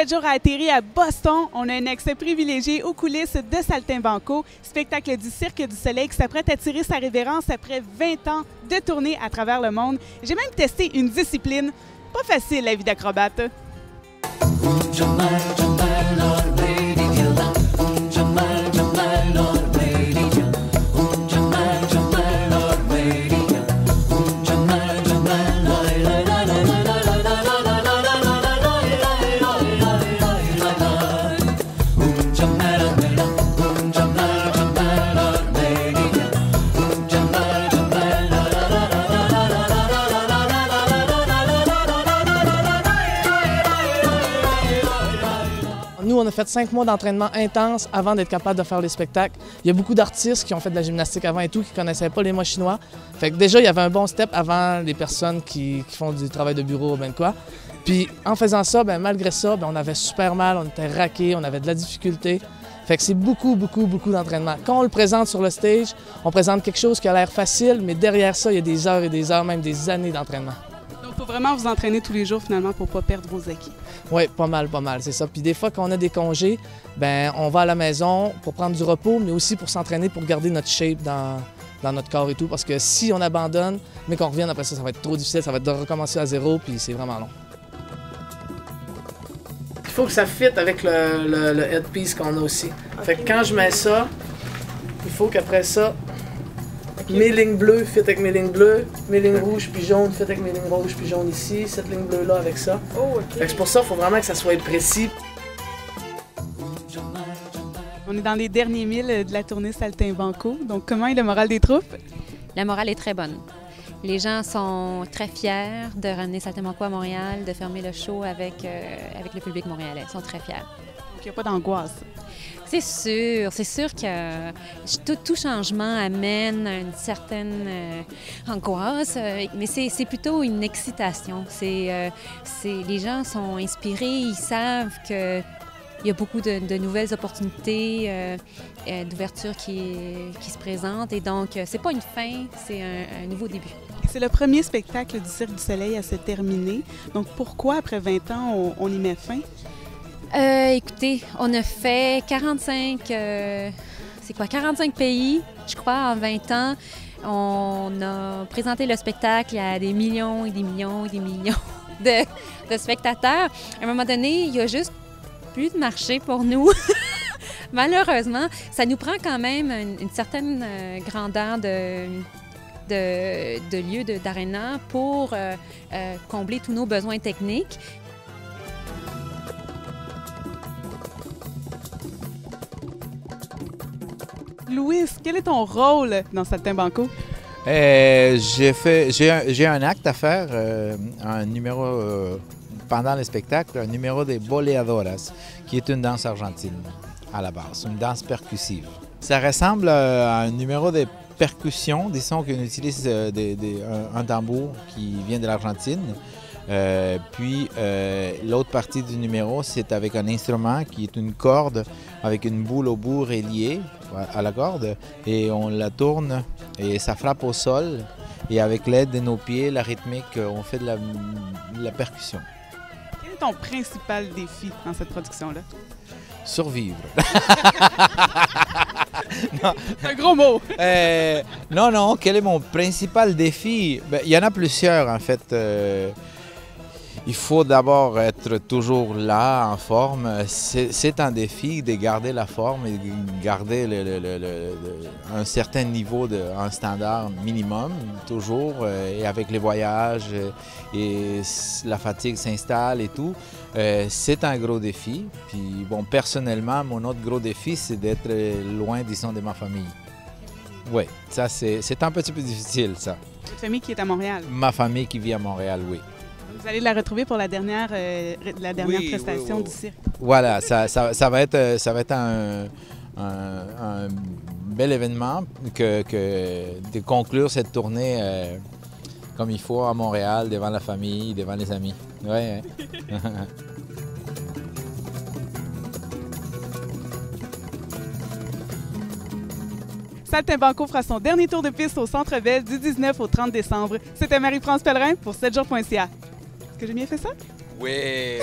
7 jours a atterri à Boston. On a un accès privilégié aux coulisses de Saltimbanco, spectacle du Cirque du Soleil qui s'apprête à tirer sa révérence après 20 ans de tournée à travers le monde. J'ai même testé une discipline pas facile, la vie d'acrobate. Nous, on a fait 5 mois d'entraînement intense avant d'être capable de faire les spectacles. Il y a beaucoup d'artistes qui ont fait de la gymnastique avant et tout, qui ne connaissaient pas les mots chinois. Fait que déjà, il y avait un bon step avant les personnes qui font du travail de bureau ou ben quoi. Puis en faisant ça, malgré ça, on avait super mal, on était raqués, on avait de la difficulté. Fait que c'est beaucoup d'entraînement. Quand on le présente sur le stage, on présente quelque chose qui a l'air facile, mais derrière ça, il y a des heures et des heures, même des années d'entraînement. Donc, il faut vraiment vous entraîner tous les jours, finalement, pour ne pas perdre vos acquis. Oui, pas mal, c'est ça. Puis des fois, quand on a des congés, on va à la maison pour prendre du repos, mais aussi pour s'entraîner, pour garder notre shape dans notre corps et tout. Parce que si on abandonne, mais qu'on revienne après ça, ça va être trop difficile, ça va être de recommencer à zéro, puis c'est vraiment long. Il faut que ça fitte avec le headpiece qu'on a aussi. Fait que quand je mets ça, il faut qu'après ça, mes lignes bleues fit avec mes lignes bleues, mes lignes rouges puis jaunes fit avec mes lignes rouges puis jaunes ici, cette ligne bleue là avec ça. Oh, OK. Fait que c'est pour ça qu'il faut vraiment que ça soit précis. On est dans les derniers milles de la tournée Saltimbanco. Donc, comment est le moral des troupes? La morale est très bonne. Les gens sont très fiers de ramener Saltimbanco à Montréal, de fermer le show avec le public montréalais. Ils sont très fiers. Donc, il n'y a pas d'angoisse. C'est sûr que tout changement amène une certaine angoisse, mais c'est plutôt une excitation. Les gens sont inspirés, ils savent qu'il y a beaucoup de nouvelles opportunités d'ouverture qui se présentent, et donc c'est pas une fin, c'est un nouveau début. C'est le premier spectacle du Cirque du Soleil à se terminer. Donc, pourquoi, après 20 ans, on y met fin? Écoutez, on a fait 45 pays, je crois, en 20 ans. On a présenté le spectacle à des millions et des millions et des millions de spectateurs. À un moment donné, il y a juste plus de marché pour nous. Malheureusement, ça nous prend quand même une certaine grandeur de lieu d'aréna pour combler tous nos besoins techniques. Louis, quel est ton rôle dans Saltimbanco? J'ai un acte à faire, un numéro pendant le spectacle, un numéro de Boleadoras, qui est une danse argentine à la base, une danse percussive. Ça ressemble à un numéro de percussion, disons qu'on utilise un tambour qui vient de l'Argentine. Puis l'autre partie du numéro, c'est avec un instrument qui est une corde avec une boule au bout reliée à la corde, et on la tourne et ça frappe au sol, et avec l'aide de nos pieds, la rythmique, on fait de la percussion. Quel est ton principal défi dans cette production-là? Survivre. C'est un gros mot! Non, quel est mon principal défi? Il y en a plusieurs en fait. Il faut d'abord être toujours là, en forme. C'est un défi de garder la forme et de garder un certain niveau, un standard minimum, toujours. Et avec les voyages et la fatigue s'installe et tout, c'est un gros défi. Puis bon, personnellement, mon autre gros défi, c'est d'être loin, disons, de ma famille. Oui, ça c'est un petit peu difficile, ça. Votre famille qui est à Montréal? Ma famille qui vit à Montréal, oui. Vous allez la retrouver pour la dernière prestation du cirque. Voilà, ça va être un bel événement de conclure cette tournée comme il faut à Montréal, devant la famille, devant les amis. Ouais. Saltimbanco fera son dernier tour de piste au Centre Bell du 19 au 30 décembre. C'était Marie-France Pellerin pour 7jours.ca. Est-ce que j'ai bien fait ça? Oui.